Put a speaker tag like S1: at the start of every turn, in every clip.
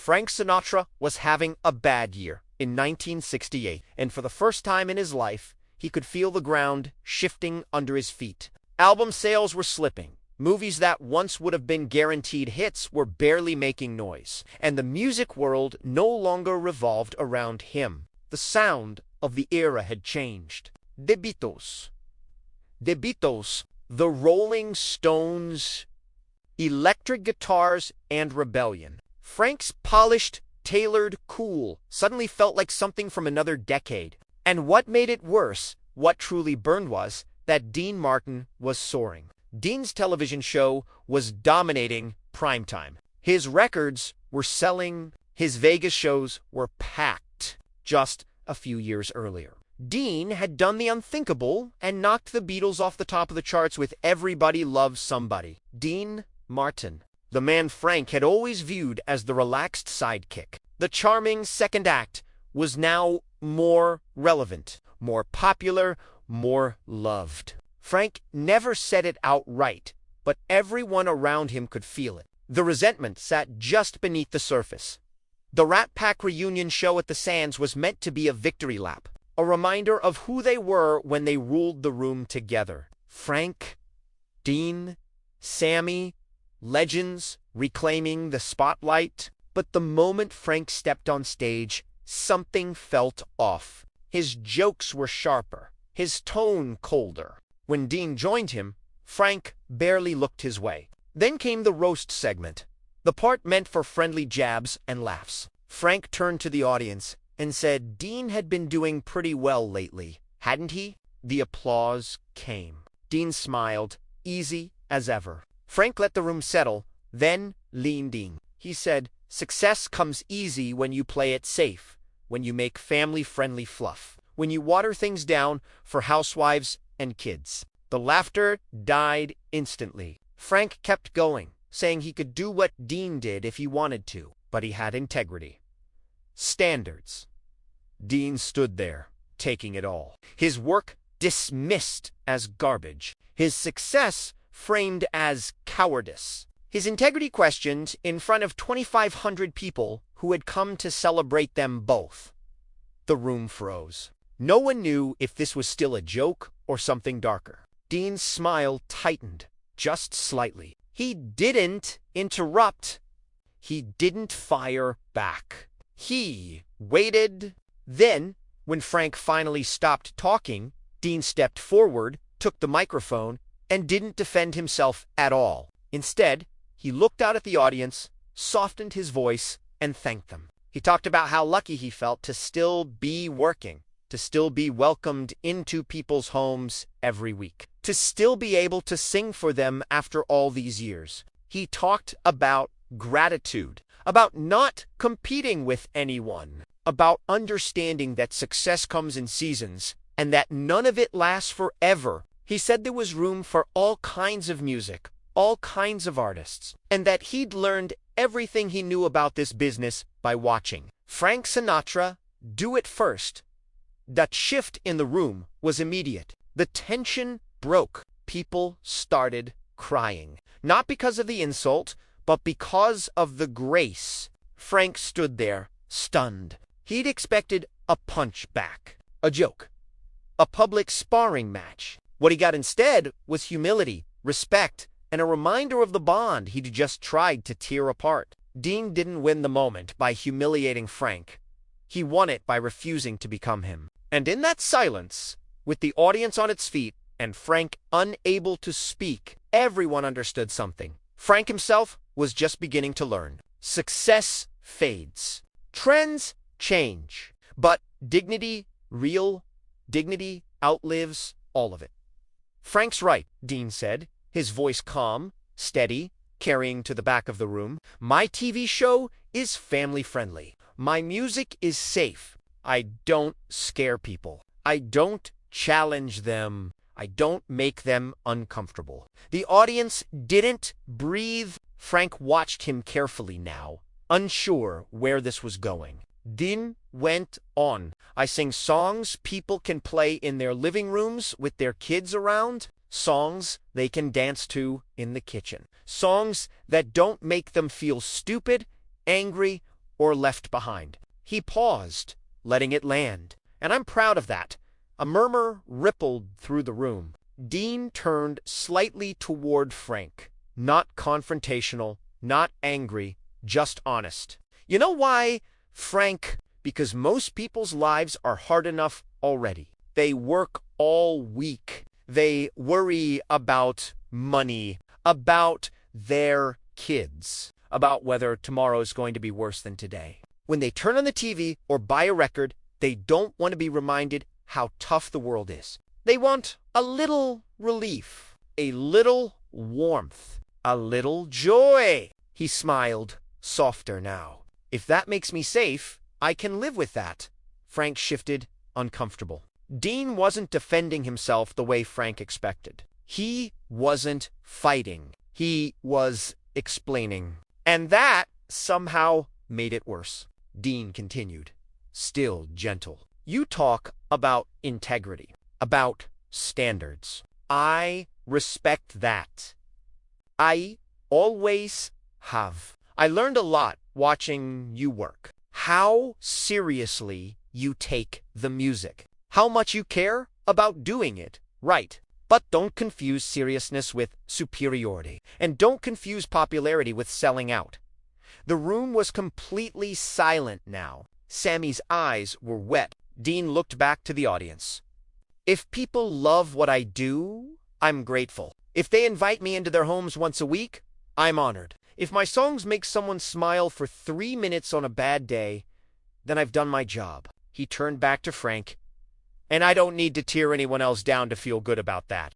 S1: Frank Sinatra was having a bad year in 1968, and for the first time in his life, he could feel the ground shifting under his feet. Album sales were slipping. Movies that once would have been guaranteed hits were barely making noise, and the music world no longer revolved around him. The sound of the era had changed. The Beatles, the Rolling Stones, electric guitars, and rebellion. Frank's polished, tailored cool suddenly felt like something from another decade. And what made it worse, what truly burned, was that Dean Martin was soaring. Dean's television show was dominating primetime. His records were selling, his Vegas shows were packed just a few years earlier. Dean had done the unthinkable and knocked the Beatles off the top of the charts with Everybody Loves Somebody. Dean Martin, the man Frank had always viewed as the relaxed sidekick, the charming second act, was now more relevant, more popular, more loved. Frank never said it outright, but everyone around him could feel it. The resentment sat just beneath the surface. The Rat Pack reunion show at the Sands was meant to be a victory lap, a reminder of who they were when they ruled the room together. Frank, Dean, Sammy, legends reclaiming the spotlight. But the moment Frank stepped on stage, something felt off. His jokes were sharper, his tone colder. When Dean joined him, Frank barely looked his way. Then came the roast segment, the part meant for friendly jabs and laughs. Frank turned to the audience and said Dean had been doing pretty well lately, hadn't he? The applause came. Dean smiled, easy as ever. Frank let the room settle, then leaned in. He said, "Success comes easy when you play it safe, when you make family-friendly fluff, when you water things down for housewives and kids." The laughter died instantly. Frank kept going, saying he could do what Dean did if he wanted to, but he had integrity. Standards. Dean stood there, taking it all. His work dismissed as garbage. His success framed as cowardice. His integrity questioned in front of 2,500 people who had come to celebrate them both. The room froze. No one knew if this was still a joke or something darker. Dean's smile tightened, just slightly. He didn't interrupt. He didn't fire back. He waited. Then, when Frank finally stopped talking, Dean stepped forward, took the microphone, and didn't defend himself at all. Instead, he looked out at the audience, softened his voice, and thanked them. He talked about how lucky he felt to still be working, to still be welcomed into people's homes every week, to still be able to sing for them after all these years. He talked about gratitude, about not competing with anyone, about understanding that success comes in seasons and that none of it lasts forever. He said there was room for all kinds of music, all kinds of artists, and that he'd learned everything he knew about this business by watching Frank Sinatra do it first. That shift in the room was immediate. The tension broke. People started crying, not because of the insult, but because of the grace. Frank stood there, stunned. He'd expected a punch back, a joke, a public sparring match. What he got instead was humility, respect, and a reminder of the bond he'd just tried to tear apart. Dean didn't win the moment by humiliating Frank. He won it by refusing to become him. And in that silence, with the audience on its feet and Frank unable to speak, everyone understood something. Frank himself was just beginning to learn. Success fades. Trends change. But dignity, real dignity, outlives all of it. "Frank's right," Dean said, his voice calm, steady, carrying to the back of the room. "My TV show is family-friendly. My music is safe. I don't scare people. I don't challenge them. I don't make them uncomfortable." The audience didn't breathe. Frank watched him carefully now, unsure where this was going. Dean went on. "I sing songs people can play in their living rooms with their kids around, songs they can dance to in the kitchen, songs that don't make them feel stupid, angry, or left behind. He paused, letting it land, and I'm proud of that. A murmur rippled through the room. Dean turned slightly toward Frank. Not confrontational, not angry, just honest. You know why, Frank? Because most people's lives are hard enough already. They work all week. They worry about money, about their kids, about whether tomorrow is going to be worse than today. When they turn on the TV or buy a record, they don't want to be reminded how tough the world is. They want a little relief, a little warmth, a little joy. He smiled, softer now. If that makes me safe, I can live with that. Frank shifted, uncomfortable. Dean wasn't defending himself the way Frank expected. He wasn't fighting. He was explaining. And that somehow made it worse. Dean continued, still gentle. You talk about integrity, about standards. I respect that. I always have. I learned a lot watching you work. How seriously you take the music. How much you care about doing it right. But don't confuse seriousness with superiority. And don't confuse popularity with selling out. The room was completely silent now. Sammy's eyes were wet. Dean looked back to the audience. If people love what I do, I'm grateful. If they invite me into their homes once a week, I'm honored. If my songs make someone smile for 3 minutes on a bad day, then I've done my job. He turned back to Frank. And I don't need to tear anyone else down to feel good about that.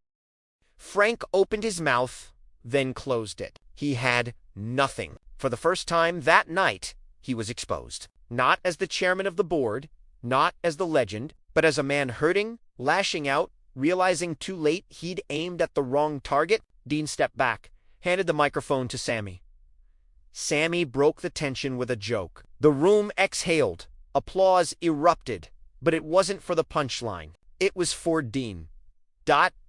S1: Frank opened his mouth, then closed it. He had nothing. For the first time that night, he was exposed. Not as the chairman of the board, not as the legend, but as a man hurting, lashing out, realizing too late he'd aimed at the wrong target. Dean stepped back, handed the microphone to Sammy. Sammy broke the tension with a joke. The room exhaled. Applause erupted. But it wasn't for the punchline. It was for Dean.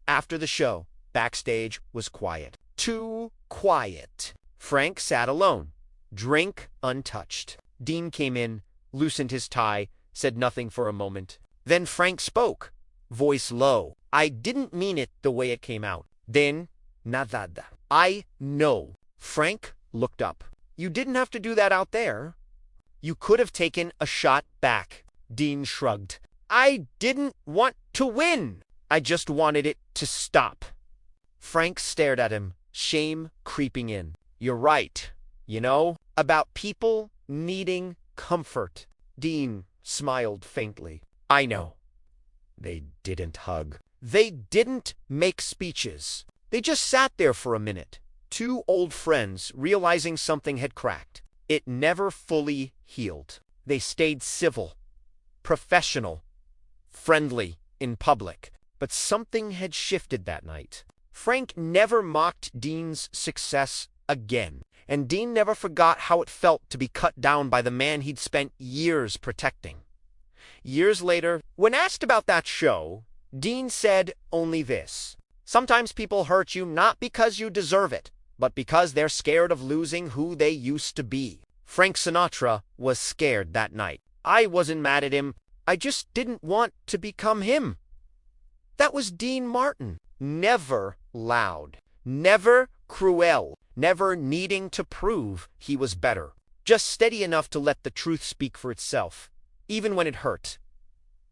S1: After the show, backstage was quiet. Too quiet. Frank sat alone, drink untouched. Dean came in, loosened his tie, said nothing for a moment. Then Frank spoke, voice low. I didn't mean it the way it came out. Then, nada. I know. Frank looked up. You didn't have to do that out there. You could have taken a shot back. Dean shrugged. I didn't want to win. I just wanted it to stop. Frank stared at him, shame creeping in. You're right, about people needing comfort. Dean smiled faintly. I know. They didn't hug. They didn't make speeches. They just sat there for a minute. Two old friends realizing something had cracked. It never fully healed. They stayed civil. Professional, friendly in public, but something had shifted that night. Frank never mocked Dean's success again, and Dean never forgot how it felt to be cut down by the man he'd spent years protecting. Years later, when asked about that show, Dean said only this: sometimes people hurt you not because you deserve it, but because they're scared of losing who they used to be. Frank Sinatra was scared that night. I wasn't mad at him. I just didn't want to become him. That was Dean Martin. Never loud. Never cruel. Never needing to prove he was better. Just steady enough to let the truth speak for itself, even when it hurt.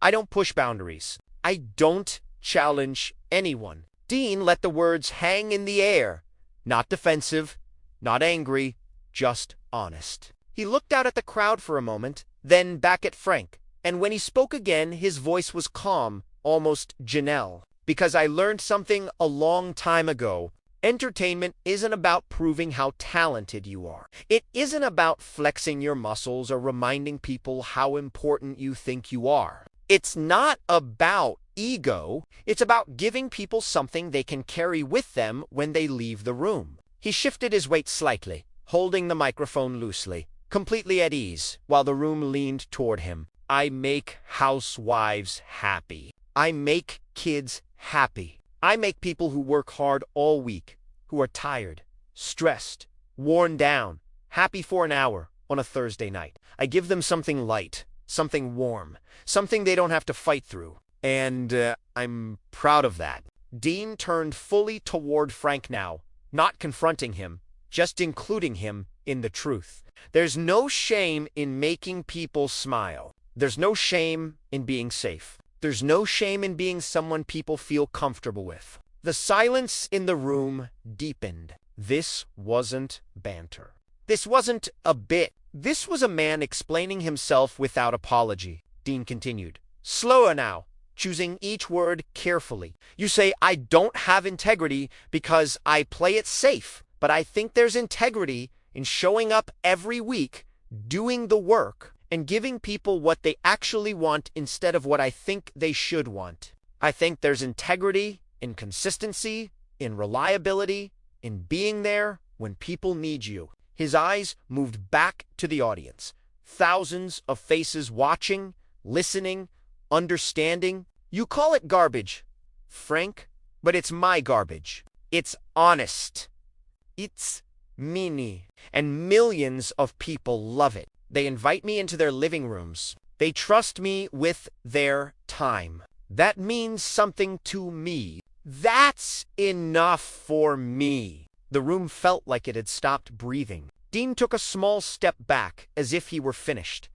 S1: I don't push boundaries. I don't challenge anyone. Dean let the words hang in the air. Not defensive, not angry, just honest. He looked out at the crowd for a moment, then back at Frank, and when he spoke again, his voice was calm, almost Janelle. Because I learned something a long time ago. Entertainment isn't about proving how talented you are. It isn't about flexing your muscles or reminding people how important you think you are. It's not about ego. It's about giving people something they can carry with them when they leave the room. He shifted his weight slightly, holding the microphone loosely, completely at ease, while the room leaned toward him. I make housewives happy. I make kids happy. I make people who work hard all week, who are tired, stressed, worn down, happy for an hour, on a Thursday night. I give them something light, something warm, something they don't have to fight through. And I'm proud of that. Dean turned fully toward Frank now, not confronting him, just including him in the truth. There's no shame in making people smile. There's no shame in being safe. There's no shame in being someone people feel comfortable with. The silence in the room deepened. This wasn't banter. This wasn't a bit. This was a man explaining himself without apology. Dean continued. Slower now, choosing each word carefully. You say, I don't have integrity because I play it safe, but I think there's integrity in showing up every week, doing the work, and giving people what they actually want instead of what I think they should want. I think there's integrity in consistency, in reliability, in being there when people need you. His eyes moved back to the audience. Thousands of faces watching, listening, understanding. You call it garbage, Frank, but it's my garbage. It's honest. It's meanie. And millions of people love it. They invite me into their living rooms. They trust me with their time. That means something to me. That's enough for me. The room felt like it had stopped breathing. Dean took a small step back, as if he were finished,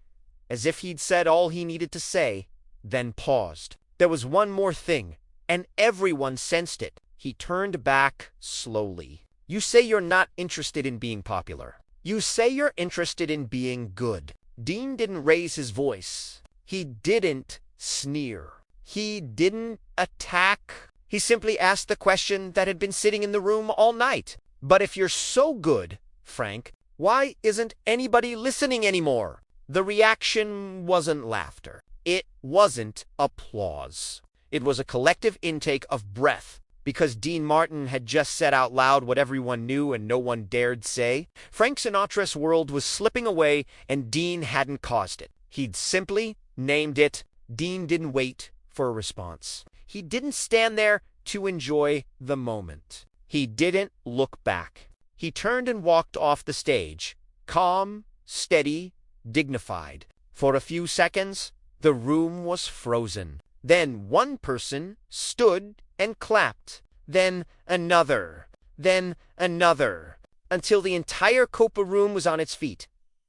S1: as if he'd said all he needed to say, then paused. There was one more thing, and everyone sensed it. He turned back slowly. You say you're not interested in being popular. You say you're interested in being good. Dean didn't raise his voice. He didn't sneer. He didn't attack. He simply asked the question that had been sitting in the room all night. But if you're so good, Frank, why isn't anybody listening anymore? The reaction wasn't laughter. It wasn't applause. It was a collective intake of breath, because Dean Martin had just said out loud what everyone knew and no one dared say. Frank Sinatra's world was slipping away, and Dean hadn't caused it. He'd simply named it. Dean didn't wait for a response. He didn't stand there to enjoy the moment. He didn't look back. He turned and walked off the stage, calm, steady, dignified. For a few seconds, the room was frozen. Then one person stood and clapped. Then another. Then another. Until the entire Copa room was on its feet.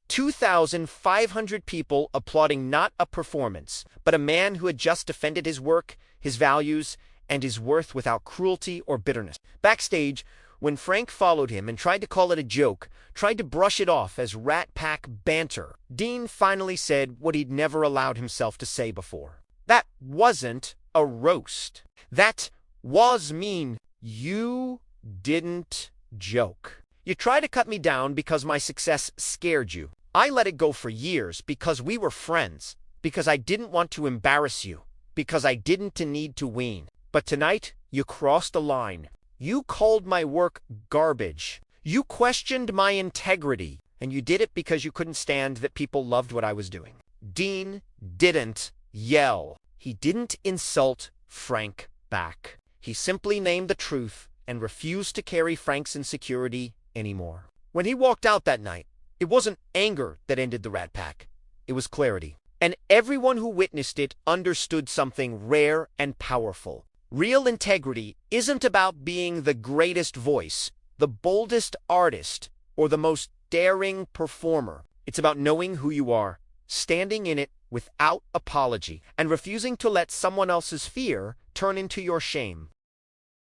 S1: 2,500 people applauding not a performance, but a man who had just defended his work, his values, and his worth without cruelty or bitterness. Backstage, when Frank followed him and tried to call it a joke, tried to brush it off as Rat Pack banter, Dean finally said what he'd never allowed himself to say before. That wasn't a roast. That was mean. You didn't joke. You tried to cut me down because my success scared you. I let it go for years because we were friends, because I didn't want to embarrass you, because I didn't need to wean. But tonight, you crossed a line. You called my work garbage. You questioned my integrity, and you did it because you couldn't stand that people loved what I was doing. Dean didn't yell. He didn't insult Frank back. He simply named the truth and refused to carry Frank's insecurity anymore. When he walked out that night, it wasn't anger that ended the Rat Pack. It was clarity. And everyone who witnessed it understood something rare and powerful. Real integrity isn't about being the greatest voice, the boldest artist, or the most daring performer. It's about knowing who you are, standing in it without apology, and refusing to let someone else's fear turn into your shame.